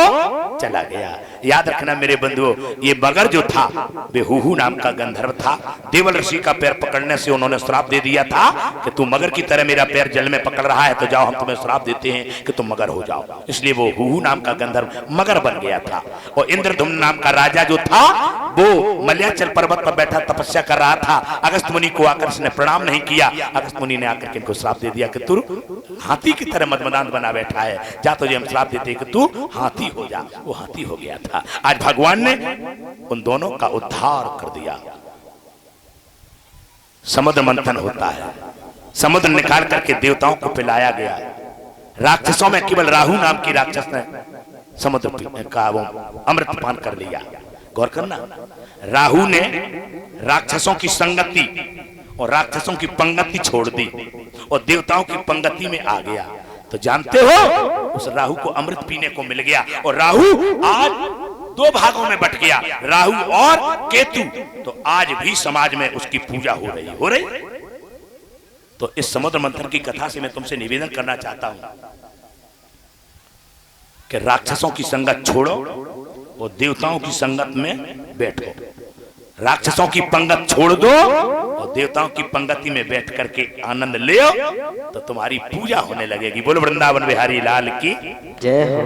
चला गया। याद रखना मेरे बंधुओं, ये मगर जो था वे हुहू नाम का गंधर्व था। देवल ऋषि का पैर पकड़ने से उन्होंने श्राप दे दिया था कि तू मगर की तरह मेरा पैर जल में पकड़ रहा है, तो जाओ हम तुम्हें श्राप देते हैं कि तुम मगर हो जाओ। इसलिए वो हुहू नाम का गंधर्व मगर बन गया था। और इंद्रधुम्न नाम का राजा जो था वो मलयाचल पर्वत पर बैठा तपस्या कर रहा था। अगस्त मुनि को आकर उसने प्रणाम नहीं किया। अगस्त मुनि ने आकर के इनको श्राप दे दिया कि तू हाथी की तरह मदमदान बना बैठा है, जा तुझे हम श्राप देते कि तू हाथी हो जा। वो हाथी हो गया था। आज भगवान ने उन दोनों का उद्धार कर दिया। समुद्र मंथन होता है, समुद्र निकाल करके देवताओं को पिलाया गया। राक्षसों में केवल राहु नाम की राक्षस ने समुद्र का वो अमृत पान कर लिया। गौर करना, राहु ने राक्षसों की संगति और राक्षसों की पंगति छोड़ दी और देवताओं की पंगति में आ गया। तो जानते हो उस राहु को अमृत पीने को मिल गया। और राहु आज दो भागों में बट गया, राहु और केतु। तो आज भी समाज में उसकी पूजा हो रही। तो इस समुद्र मंथन की कथा से मैं तुमसे निवेदन करना चाहता हूं कि राक्षसों की संगत छोड़ो और देवताओं की संगत में बैठो। राक्षसों की पंगत छोड़ दो और देवताओं की पंगति में बैठ करके आनंद ले, तो तुम्हारी पूजा होने लगेगी। बोलो वृंदावन बिहारी लाल की जय हो।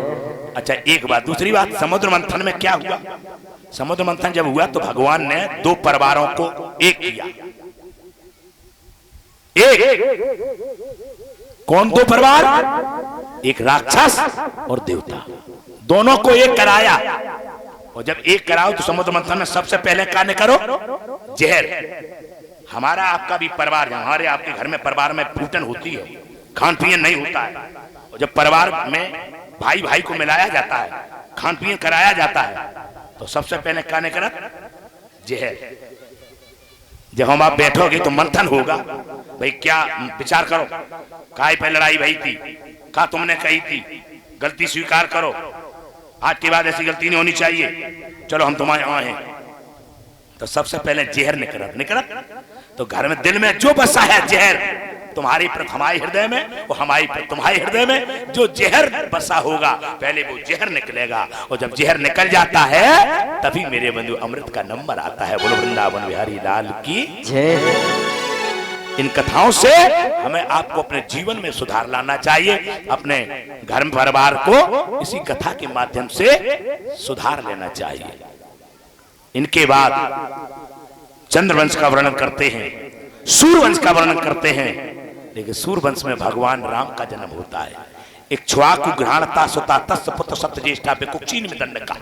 अच्छा, एक बात। दूसरी बात, समुद्र मंथन में क्या हुआ? समुद्र मंथन जब हुआ तो भगवान ने दो परिवारों को एक किया। एक कौन? दो परिवार, एक राक्षस और देवता। दोनों को एक कराया, और जब एक कराओ तो समुद्र मंथन में सबसे पहले कार्य करो जहर। हमारा आपका भी परिवार, हमारे आपके घर में परिवार में फूटन होती है, खान पियन नहीं होता है, और जब परिवार में भाई भाई को मिलाया जाता है, खान पियन कराया जाता है, तो सबसे पहले कार्य करा जहर। जब हम आप बैठोगे तो मंथन होगा, भाई क्या विचार करो, काय पे लड़ाई भई थी, का तुमने कही थी, गलती स्वीकार करो, आज के बाद ऐसी गलती नहीं होनी चाहिए, चलो हम तुम्हारे यहाँ हैं। तो सबसे पहले जहर निकलत तो घर में दिल में जो बसा है जहर, तुम्हारी प्रत हमारे हृदय में, और हमारी प्रत तुम्हारे हृदय में, जो जहर बसा होगा पहले वो जहर निकलेगा, और जब जहर निकल जाता है तभी मेरे बंधु अमृत का नंबर आता है। बोलो वृंदावन बिहारी लाल की जय। इन कथाओं से हमें आपको अपने जीवन में सुधार लाना चाहिए, अपने घर परिवार को इसी कथा के माध्यम से सुधार लेना चाहिए। इनके बाद चंद्रवंश का वर्णन करते हैं, सूर्यवंश का वर्णन करते हैं, लेकिन सूर्यवंश में भगवान राम का जन्म होता है। एक छुआकु ग्रहणता सुता तस् पुत्र सप्त ज्येष्ठा पे कुक्षीन में दंड का,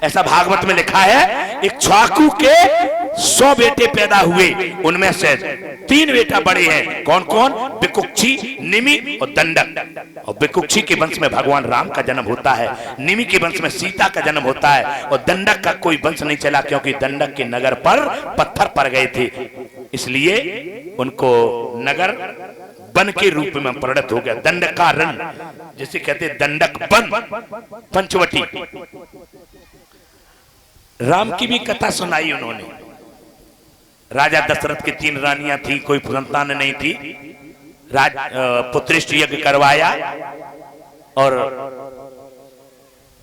ऐसा भागवत में लिखा है। एक छुआकु के 100 बेटे पैदा हुए, उनमें से 3 बेटा बड़े हैं। कौन कौन? बिकुक्षी, निमि और दंडक। और बिकुक्षी के वंश में भगवान राम का जन्म होता है, निमि के वंश में सीता का जन्म होता है, और दंडक का कोई वंश नहीं चला, क्योंकि दंडक के नगर पर पत्थर पड़ गए थे, इसलिए उनको नगर वन के रूप में परिणत हो गया। दंडकारण्य जिसे कहते दंडक वन, पंचवटी। राम की भी कथा सुनाई उन्होंने। राजा दशरथ की 3 रानियां थी, कोई संतान नहीं थी, पुत्रेष्ट यज्ञ करवाया और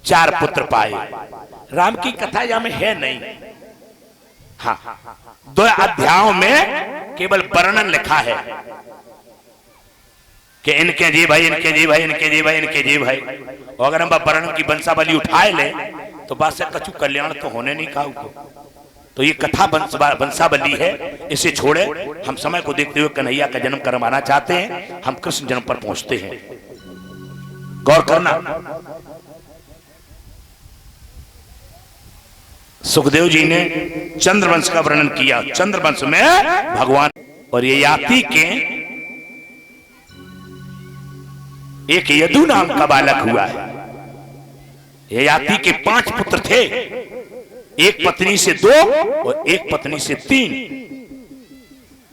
4 पुत्र पाए। राम की कथा यहां में है नहीं, हाँ 2 अध्यायों में केवल वर्णन लिखा है कि इनके जी भाई, इनके जी भाई, इनके जी भाई, इनके जी भाई। और अगर हम वर्णन की वंशावली उठाए ले तो बात से कछु कल्याण तो होने नहीं कहा। तो ये कथा वंशावली है, इसे छोड़े हम समय को देखते हुए कन्हैया का जन्म करवाना चाहते हैं, हम कृष्ण जन्म पर पहुंचते हैं। गौर करना, सुखदेव जी ने चंद्रवंश का वर्णन किया। चंद्रवंश में भगवान और ये याति के एक यदु नाम का बालक हुआ है। ययाति के 5 पुत्र थे, एक पत्नी से 2 और एक पत्नी से 3।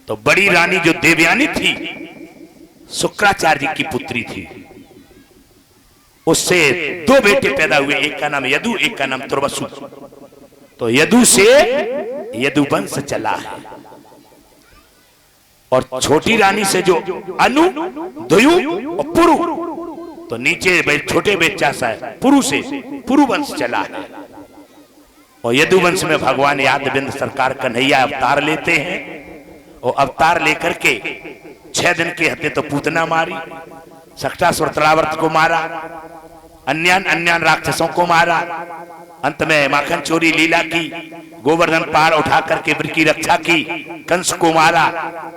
तो बड़ी रानी जो देवयानी थी, शुक्राचार्य जी की पुत्री थी, उससे 2 बेटे पैदा हुए, एक का नाम यदु, एक का नाम तुर्वसु। तो यदु से यदुवंश चला है। और छोटी रानी से जो अनु, दुयु और पुरु, तो नीचे छोटे बेचा सा है, पुरु से पुरुवंश चला है। और यदुवंश में भगवान यादविंद सरकार कन्हैया अवतार लेते हैं, और अवतार लेकर के 6 दिन के हत्या तो पूतना मारी, सक्टासुर तरावर्त को मारा, अन्यान राक्षसों को मारा, अंत में माखन चोरी लीला की, गोवर्धन पार उठा करके वृक्ष की रक्षा की, कंस को मारा।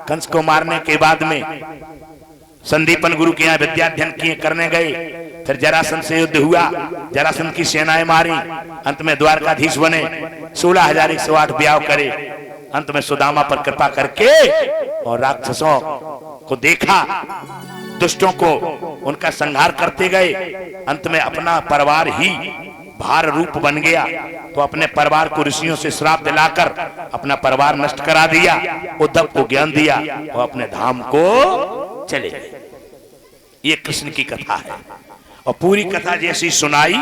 कंस को मारने के बाद में संदीपन गुरु के यहाँ विद्याध्ययन किए करने गए, फिर जरासंध से युद्ध हुआ, जरासंध की सेनाएं मारी, अंत में द्वारकाधीश बने, 16,108 ब्याह करे, अंत में सुदामा पर कृपा करके और राक्षसों को देखा, दुष्टों को उनका संहार करते गए, अंत में अपना परिवार ही भार रूप बन गया। तो अपने परिवार को ऋषियों से श्राप दिलाकर अपना परिवार नष्ट करा दिया, उद्धव को ज्ञान दिया और अपने धाम को चले गए। ये कृष्ण की कथा है। और पूरी कथा जैसी सुनाई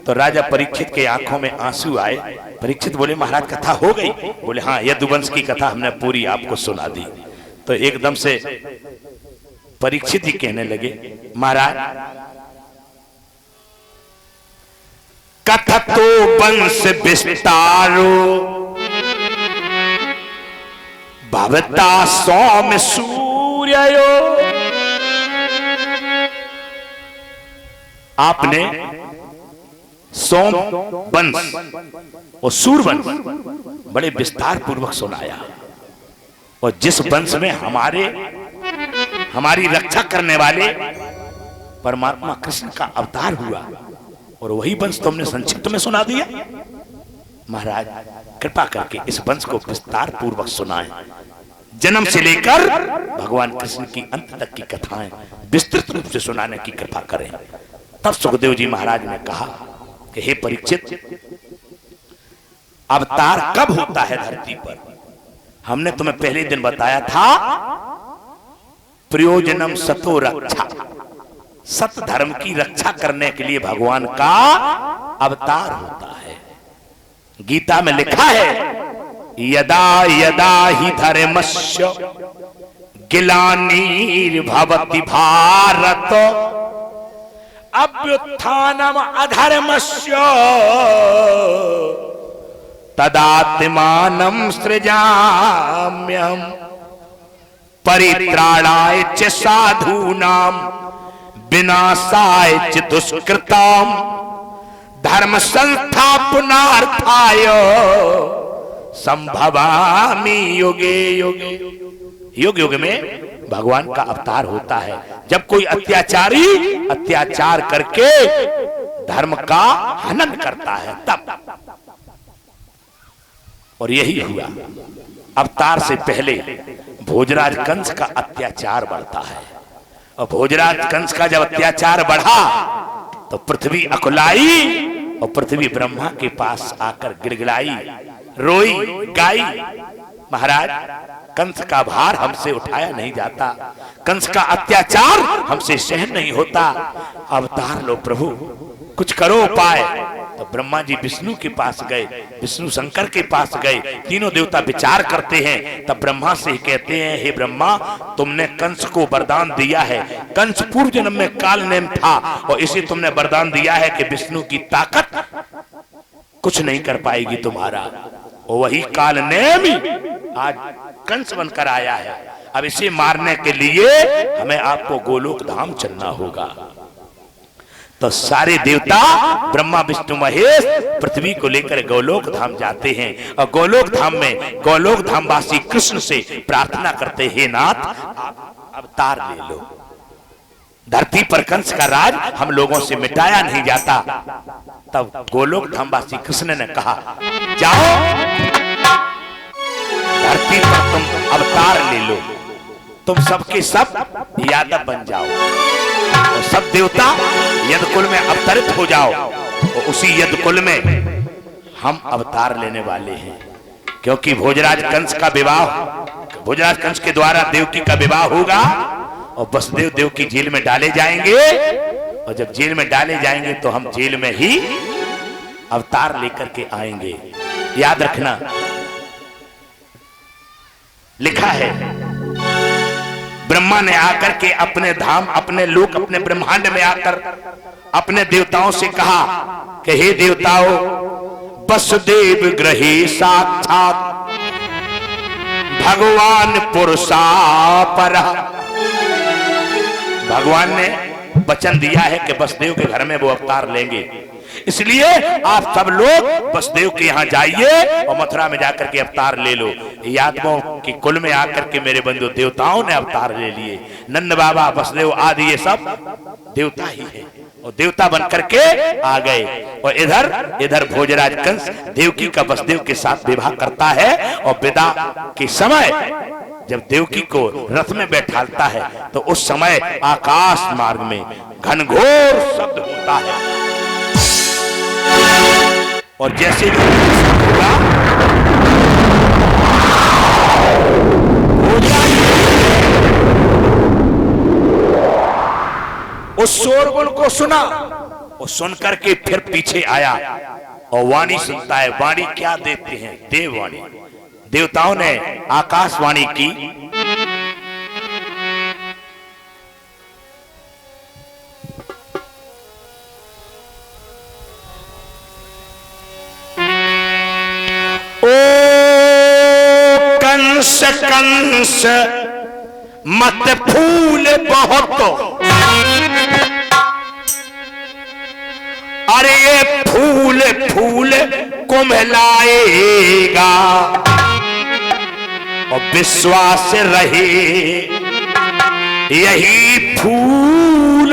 तो राजा परीक्षित के आंखों में आंसू आए। परीक्षित बोले महाराज कथा हो गई? बोले हाँ, यदुवंश की कथा हमने पूरी आपको सुना दी। तो एकदम से परीक्षित ही कहने लगे महाराज कथा तो वंश विस्तारो भवता सौम्य सूर्यो। आपने सोम वंश और सूर्यवंश बड़े विस्तार पूर्वक सुनाया, और जिस वंश में हमारी रक्षा करने वाले परमात्मा कृष्ण का अवतार हुआ, और वही वंश तुमने संक्षिप्त में सुना दिया। महाराज कृपा करके इस वंश को विस्तार पूर्वक सुनाएं। जन्म से लेकर भगवान कृष्ण की अंत तक की कथाएं विस्तृत रूप से सुनाने की कृपा करें। तब सुखदेव जी महाराज ने कहा कि हे परीक्षित, अवतार कब होता है धरती पर? हमने तुम्हें पहले दिन बताया था, प्रयोजनम सतो रक्षा, सत धर्म की रक्षा करने के लिए भगवान का अवतार होता है। गीता में लिखा है, यदा यदा ही धर्मस्य ग्लानिर्भवति भारत अभ्युत्थानम अधर्मस्य तदात्मानं सृजाम्यहम् परित्राणाय च साधूनां विनाशाय च दुष्कृतां धर्म संस्थापनार्थाय संभवामि युगे युगे। युग युग में भगवान का अवतार होता है। जब कोई अत्याचारी अत्याचार करके धर्म का हनन करता है तब। और यही हुआ। अवतार से पहले भोजराज कंस का अत्याचार बढ़ता है, और भोजराज कंस का जब अत्याचार बढ़ा तो पृथ्वी अकुलाई और पृथ्वी ब्रह्मा के पास आकर गिड़गिड़ाई, रोई, गाई, महाराज कंस का भार हमसे उठाया नहीं जाता, कंस का अत्याचार हमसे सहन नहीं होता, अवतार लो प्रभु, कुछ करो उपाय। तो ब्रह्मा जी विष्णु के पास गए, विष्णु शंकर के पास गए, तीनों देवता विचार करते हैं। तब ब्रह्मा से कहते हैं, हे ब्रह्मा, तुमने कंस को वरदान दिया है, कंस पूर्व जन्म में काल नेम था और इसे तुमने वरदान दिया है कि विष्णु की ताकत कुछ नहीं कर पाएगी तुम्हारा, और वही काल नेम आज कंस बनकर आया है। अब इसे मारने के लिए हमें आपको गोलोक धाम चलना होगा। तो सारे देवता ब्रह्मा विष्णु महेश पृथ्वी को लेकर गोलोक धाम जाते हैं, और गोलोक धाम में गोलोक धाम वासी कृष्ण से प्रार्थना करते, हे नाथ आप अवतार ले लो, धरती पर कंस का राज हम लोगों से मिटाया नहीं जाता। तब गोलोक धाम वासी कृष्ण ने कहा, जाओ धरती पर तुम अवतार ले लो, तुम सबके सब यादव बन जाओ और सब देवता यदकुल में अवतरित हो जाओ, और उसी यदकुल में हम अवतार लेने वाले हैं। क्योंकि भोजराज कंस का विवाह, भोजराज कंस के द्वारा देवकी का विवाह होगा और वसुदेव देवकी जेल में डाले जाएंगे, और जब जेल में डाले जाएंगे तो हम जेल में ही अवतार लेकर के आएंगे। याद रखना, लिखा है ब्रह्मा ने आकर के अपने धाम, अपने लोक, अपने ब्रह्मांड में आकर अपने देवताओं से कहा कि हे देवताओं, वसुदेव ग्रहे साक्षात भगवान पुरुषा पर। भगवान ने वचन दिया है कि वसुदेव के घर में वो अवतार लेंगे, इसलिए आप सब लोग वसुदेव के यहाँ जाइए और मथुरा में जाकर के अवतार ले लो। यादवों के कुल में आकर के मेरे बंधु देवताओं ने अवतार ले लिए। नंद बाबा, वसुदेव आदि ये सब देवता ही है, और देवता बनकर के आ गए। और इधर भोजराज कंस देवकी का वसुदेव के साथ विवाह करता है, और विदा के समय जब देवकी को रथ में बैठालता है तो उस समय आकाश मार्ग में घनघोर शब्द होता है, और जैसे भी होगा उस शोरगुल को सुना, और सुनकर के फिर पीछे आया और वाणी सुनता है। वाणी क्या देते हैं? देववाणी। देवताओं ने आकाशवाणी की, कंस कंस मत फूल बहुत, अरे ये फूल फूल कुम्हलाएगा, और विश्वास रहे यही फूल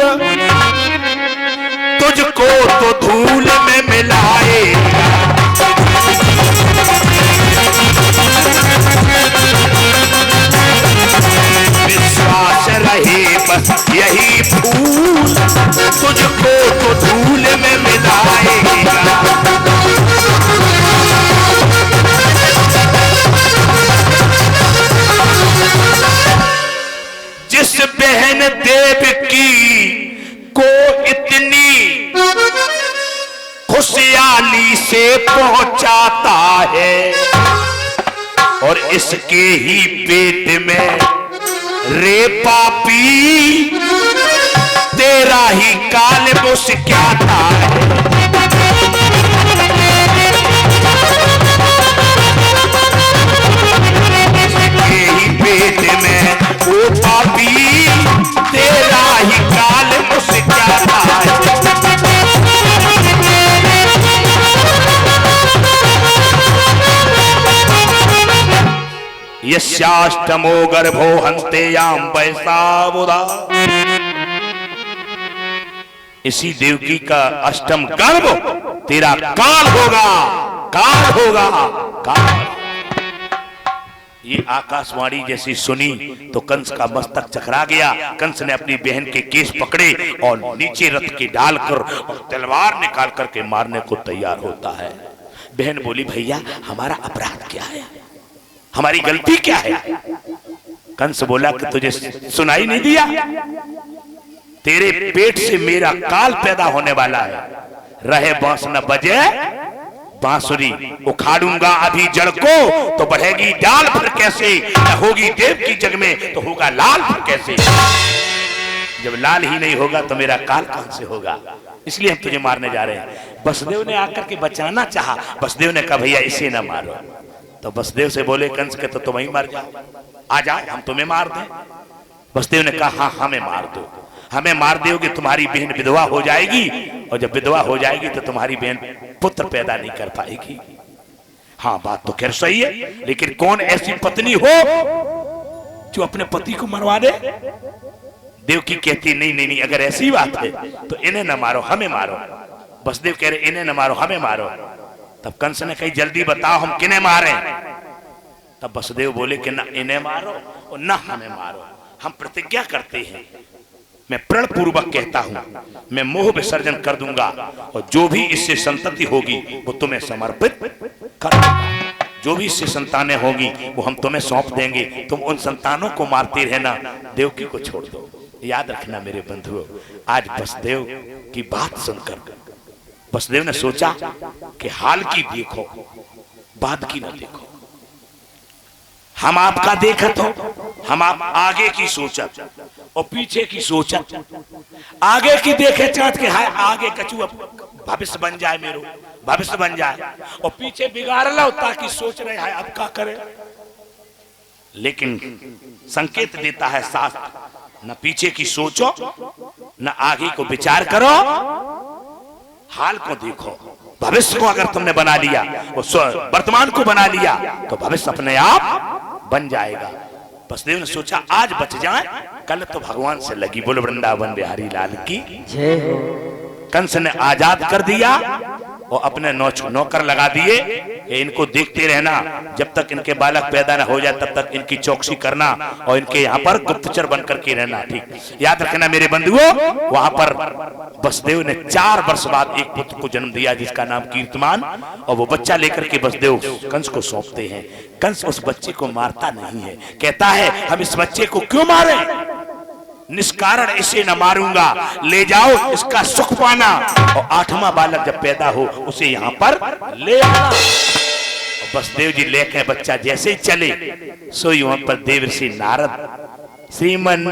तुझको तो धूल में मिलाएगा। विश्वास रहे बस यही फूल तुझको तो धूल में मिलाएगा। जिस बहन देवकी को इतनी खुशहाली से पहुंचाता है और इसके ही पेट में रे पापी तेरा ही काल मुस्क्याता है। इसके ही पेट में वो पापी तेरा ही काल मुस्क्याता है। यस्याष्टमो गर्भो हन्तेयां वैसावुदा। इसी देवकी का अष्टम गर्भ तेरा काल होगा, काल होगा, काल। ये आकाशवाणी जैसी सुनी तो कंस का मस्तक चकरा गया। कंस ने अपनी बहन के केस पकड़े और नीचे रथ के डालकर और तलवार निकाल करके मारने को तैयार होता है। बहन बोली, भैया हमारा अपराध क्या है, हमारी गलती क्या है? कंस बोला कि तुझे सुनाई नहीं दिया, तेरे पेट से मेरा काल पैदा होने वाला है। रहे बांस न बजे बांसुरी, उखाड़ूंगा अभी जड़ को तो बढ़ेगी डाल फिर कैसे, न होगी देव की जग में तो होगा लाल फिर कैसे। जब लाल ही नहीं होगा तो मेरा काल कहां से होगा, इसलिए हम तुझे मारने जा रहे हैं। वसुदेव ने आकर के बचाना चाहा, वसुदेव ने कहा भैया इसे ना मारो। तो वसुदेव से बोले कंस के तो तुम ही मर जाओ, आ जाओ हम तुम्हें मार दें। वसुदेव ने कहा हाँ हमें मार दो, हमें मार दोगे तुम्हारी बहन विधवा हो जाएगी और जब विधवा हो जाएगी तो तुम्हारी बहन पुत्र पैदा नहीं कर पाएगी। हाँ बात तो खैर सही है, लेकिन कौन ऐसी पत्नी हो जो अपने पति को मरवा दे? देवकी कहती नहीं नहीं नहीं, अगर ऐसी बात है तो इन्हें न मारो हमें मारो। वसुदेव कह रहे इन्हें न मारो हमें मारो। तब कंस ने कही जल्दी बताओ हम किन्हें मारें? तब वसुदेव बोले कि न इन्हें मारो और न हमें मारो, हम प्रतिज्ञा करते हैं, मैं प्रण पूर्वक कहता हूं मैं मोह विसर्जन कर दूंगा और जो भी इससे संतति होगी वो तुम्हें समर्पित कर दूंगा। जो भी इससे संतानें होगी वो हम तुम्हें सौंप देंगे, तुम उन संतानों को मारते रहना, देवकी को छोड़ दो। याद रखना मेरे बंधुओं, आज वसुदेव की बात सुनकर वसुदेव ने सोचा कि हाल की देखो बाद की ना देखो। हम आपका देखत हो, हम आप आगे की सोचत और पीछे की सोचत। आगे की देखे चाहत के हाय आगे कछु भविष्य बन जाए, मेरो भविष्य बन जाए, और पीछे बिगाड़ लो ताकि सोच रहे हैं अब क्या करें। लेकिन संकेत देता है शास्त्र, न पीछे की सोचो न आगे को विचार करो, हाल को देखो। भविष्य को अगर तुमने बना लिया, वर्तमान को बना लिया तो भविष्य अपने आप बन जाएगा। वसुदेव ने सोचा आज बच जाए, कल तो भगवान से लगी। बोल वृंदावन बिहारी लाल की जय हो। कंस ने आजाद कर दिया और अपने नौकर लगा दिए कि इनको देखते रहना, जब तक इनके बालक पैदा न हो जाए तब तक इनकी चौकसी करना और इनके यहाँ पर गुप्तचर बन करके रहना। ठीक याद रखना मेरे बंधुओं, वहां पर वसुदेव ने 4 वर्ष बाद एक पुत्र को जन्म दिया जिसका नाम कीर्तिमान, और वो बच्चा लेकर के वसुदेव कंस को सौंपते हैं। कंस उस बच्चे को मारता नहीं है, कहता है हम इस बच्चे को क्यों मारे, निष्कारण इसे न मारूंगा, ले जाओ इसका सुख पाना और 8वां बालक जब पैदा हो उसे यहाँ पर ले आना। वसुदेव जी लेके बच्चा जैसे ही चले सो वहां पर देवर्षि नारद श्रीमन